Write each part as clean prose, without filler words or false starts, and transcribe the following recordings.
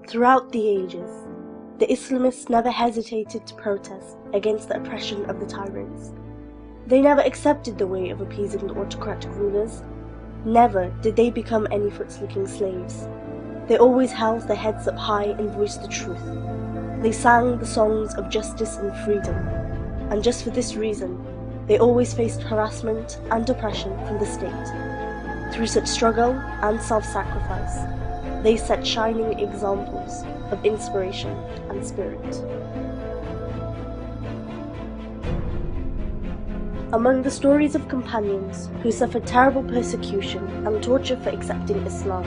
Throughout the ages, the Islamists never hesitated to protest against the oppression of the tyrants. They never accepted the way of appeasing the autocratic rulers. Never did they become anyfoot's licking slaves. They always held their heads up high and voiced the truth. They sang the songs of justice and freedom, and just for this reason, they always faced harassment and oppression from the state. Through such struggle and self-sacrifice, they set shining examples of inspiration and spirit. Among the stories of companions who suffered terrible persecution and torture for accepting Islam,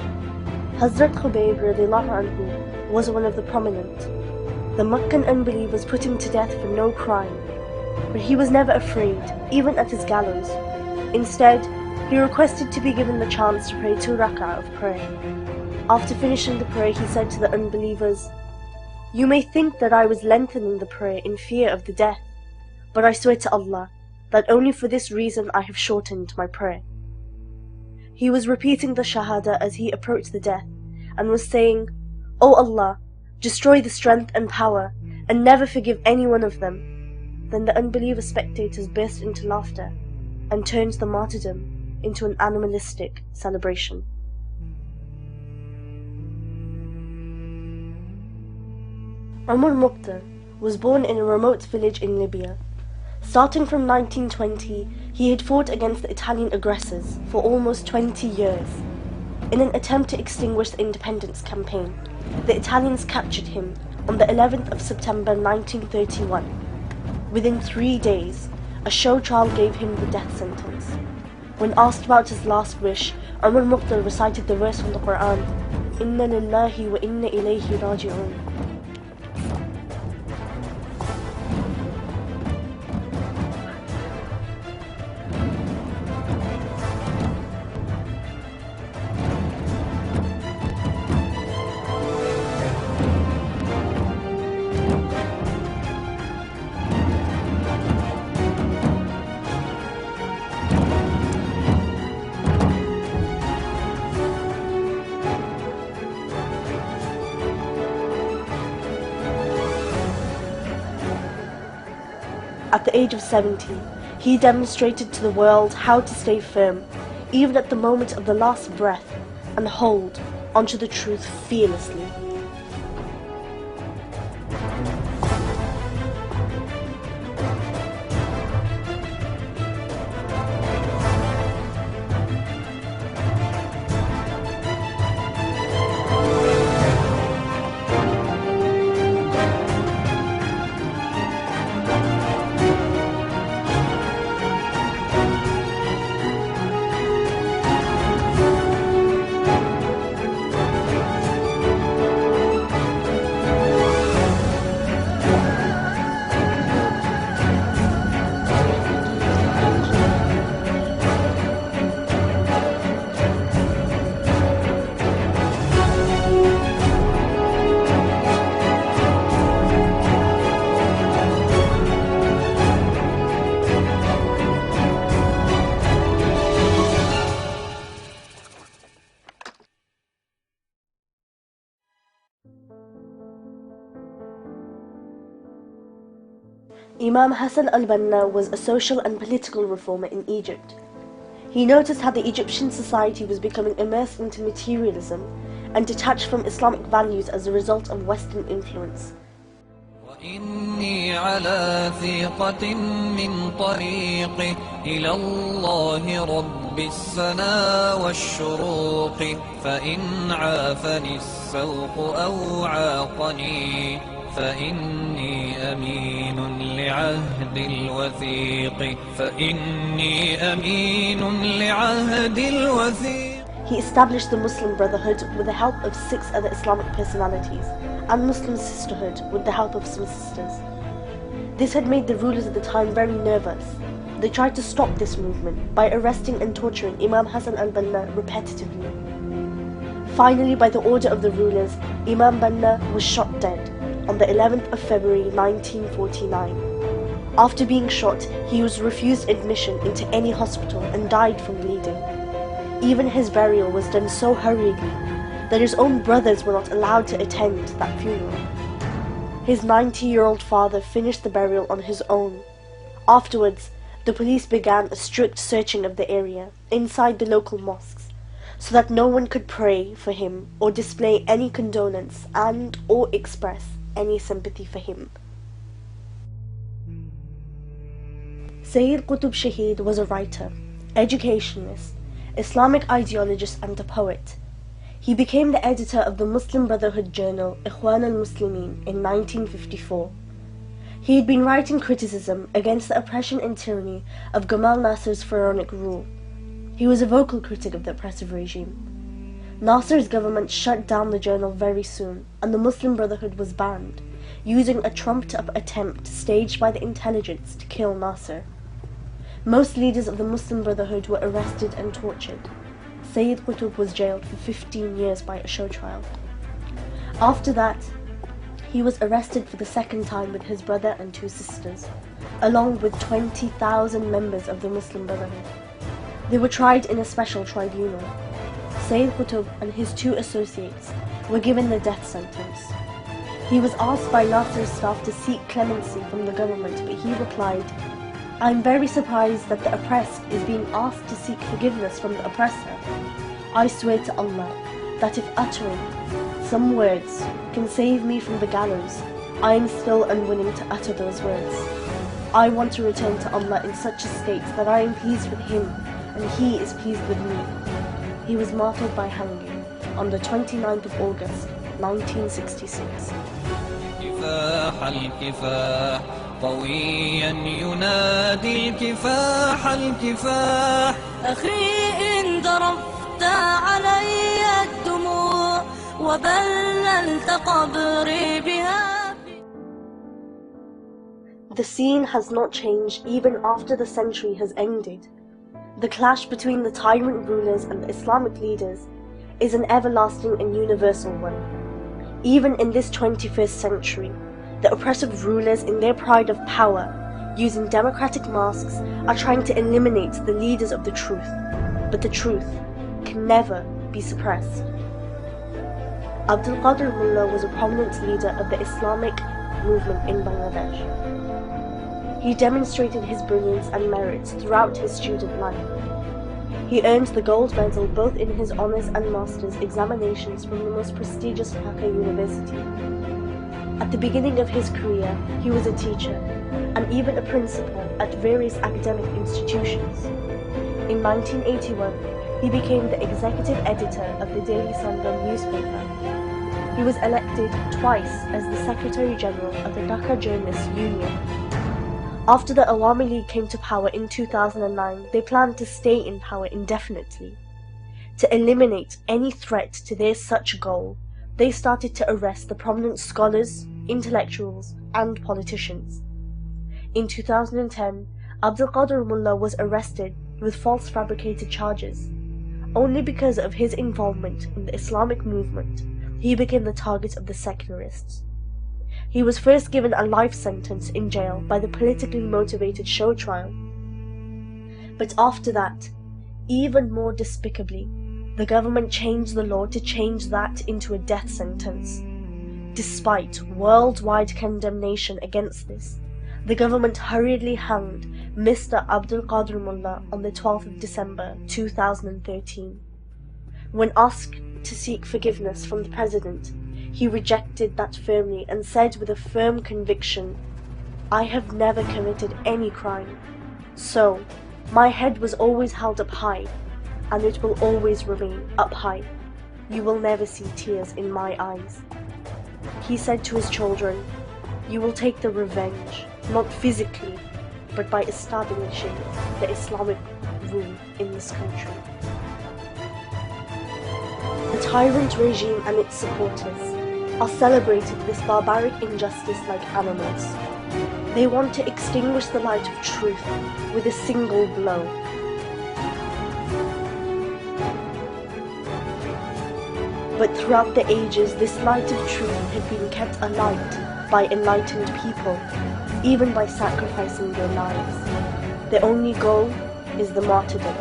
Hazrat Khubayb radiallahu anhu was one of the prominent. The Meccan unbelievers put him to death for no crime, but he was never afraid, even at his gallows. Instead, he requested to be given the chance to pray 2 rak'ah of prayer. After finishing the prayer, he said to the unbelievers, "You may think that I was lengthening the prayer in fear of the death, but I swear to Allah that only for this reason I have shortened my prayer." He was repeating the Shahada as he approached the death, and was saying, "O Allah, destroy the strength and power, and never forgive any one of them." Then the unbeliever spectators burst into laughter, and turned the martyrdom into an animalistic celebration. Omar Muktar was born in a remote village in Libya. Starting from 1920, he had fought against the Italian aggressors for almost 20 years. In an attempt to extinguish the independence campaign, the Italians captured him on the 11th of September 1931. Within 3 days, a show trial gave him the death sentence. When asked about his last wish, Omar Muktar recited the verse from the Quran, "Inna lillahi wa inna ilayhi raji'un." At the age of 70, he demonstrated to the world how to stay firm, even at the moment of the last breath, and hold onto the truth fearlessly. Imam Hassan al-Banna was a social and political reformer in Egypt. He noticed how the Egyptian society was becoming immersed into materialism and detached from Islamic values as a result of Western influence. وإني على ثقة من طريقي إلى الله رب السنا والشروق فإن عافني السوق أو عاقني فإني أمين لعهد الوثيق He established the Muslim Brotherhood with the help of 6 other Islamic personalities, and Muslim Sisterhood with the help of some sisters. This had made the rulers at the time very nervous. They tried to stop this movement by arresting and torturing Imam Hassan al-Banna repetitively. Finally, by the order of the rulers, Imam Banna was shot dead on the 11th of February 1949. After being shot, he was refused admission into any hospital and died from bleeding. Even his burial was done so hurriedly that his own brothers were not allowed to attend that funeral. His 90-year-old father finished the burial on his own. Afterwards, the police began a strict searching of the area inside the local mosques, so that no one could pray for him or display any condolence and or express any sympathy for him. Sayyid Qutb Shahid was a writer, educationalist, Islamic ideologist and a poet. He became the editor of the Muslim Brotherhood journal Ikhwan al-Muslimin in 1954. He had been writing criticism against the oppression and tyranny of Gamal Nasser's pharaonic rule. He was a vocal critic of the oppressive regime. Nasser's government shut down the journal very soon, and the Muslim Brotherhood was banned, using a trumped-up attempt staged by the intelligence to kill Nasser. Most leaders of the Muslim Brotherhood were arrested and tortured. Sayyid Qutb was jailed for 15 years by a show trial. After that, he was arrested for the second time with his brother and 2 sisters, along with 20,000 members of the Muslim Brotherhood. They were tried in a special tribunal. Sayyid Qutb and his 2 associates were given the death sentence. He was asked by Nasser's staff to seek clemency from the government, but he replied, "I'm very surprised that the oppressed is being asked to seek forgiveness from the oppressor. I swear to Allah that if uttering some words can save me from the gallows, I am still unwilling to utter those words. I want to return to Allah in such a state that I am pleased with Him and He is pleased with me." He was martyred by hanging on the 29th of August, 1966. كفاح الكفاح طويا ينادي الكفاح الكفاح أخي إن ضربت علي الدموع وبللت قبري بها. The scene has not changed even after the century has ended. The clash between the tyrant rulers and the Islamic leaders is an everlasting and universal one. Even in this 21st century, the oppressive rulers, in their pride of power, using democratic masks, are trying to eliminate the leaders of the truth. But the truth can never be suppressed. Abdul Qadir Mullah was a prominent leader of the Islamic movement in Bangladesh. He demonstrated his brilliance and merits throughout his student life. He earned the gold medal both in his honors and masters examinations from the most prestigious Dhaka University. At the beginning of his career, he was a teacher and even a principal at various academic institutions. In 1981, he became the executive editor of the Daily Sangam newspaper. He was elected twice as the Secretary General of the Dhaka Journalists Union. After the Awami League came to power in 2009, they planned to stay in power indefinitely. To eliminate any threat to their such goal, they started to arrest the prominent scholars, intellectuals, and politicians. In 2010, Abdul Qadir Mullah was arrested with false fabricated charges. Only because of his involvement in the Islamic movement, he became the target of the secularists. He was first given a life sentence in jail by the politically motivated show trial. But after that, even more despicably, the government changed the law to change that into a death sentence. Despite worldwide condemnation against this, the government hurriedly hanged Mr. Abdul Qadir Mullah on the 12th of December 2013. When asked to seek forgiveness from the president, he rejected that firmly and said with a firm conviction, "I have never committed any crime. So, my head was always held up high, and it will always remain up high. You will never see tears in my eyes." He said to his children, "You will take the revenge, not physically, but by establishing the Islamic rule in this country." The tyrant regime and its supporters are celebrating this barbaric injustice like animals. They want to extinguish the light of truth with a single blow. But throughout the ages, this light of truth had been kept alight by enlightened people, even by sacrificing their lives. Their only goal is the martyrdom.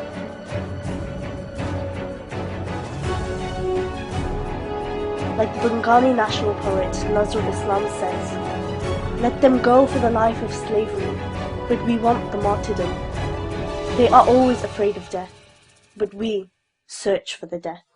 Like the Bengali national poet Nazrul Islam says, "Let them go for the life of slavery, but we want the martyrdom. They are always afraid of death, but we search for the death."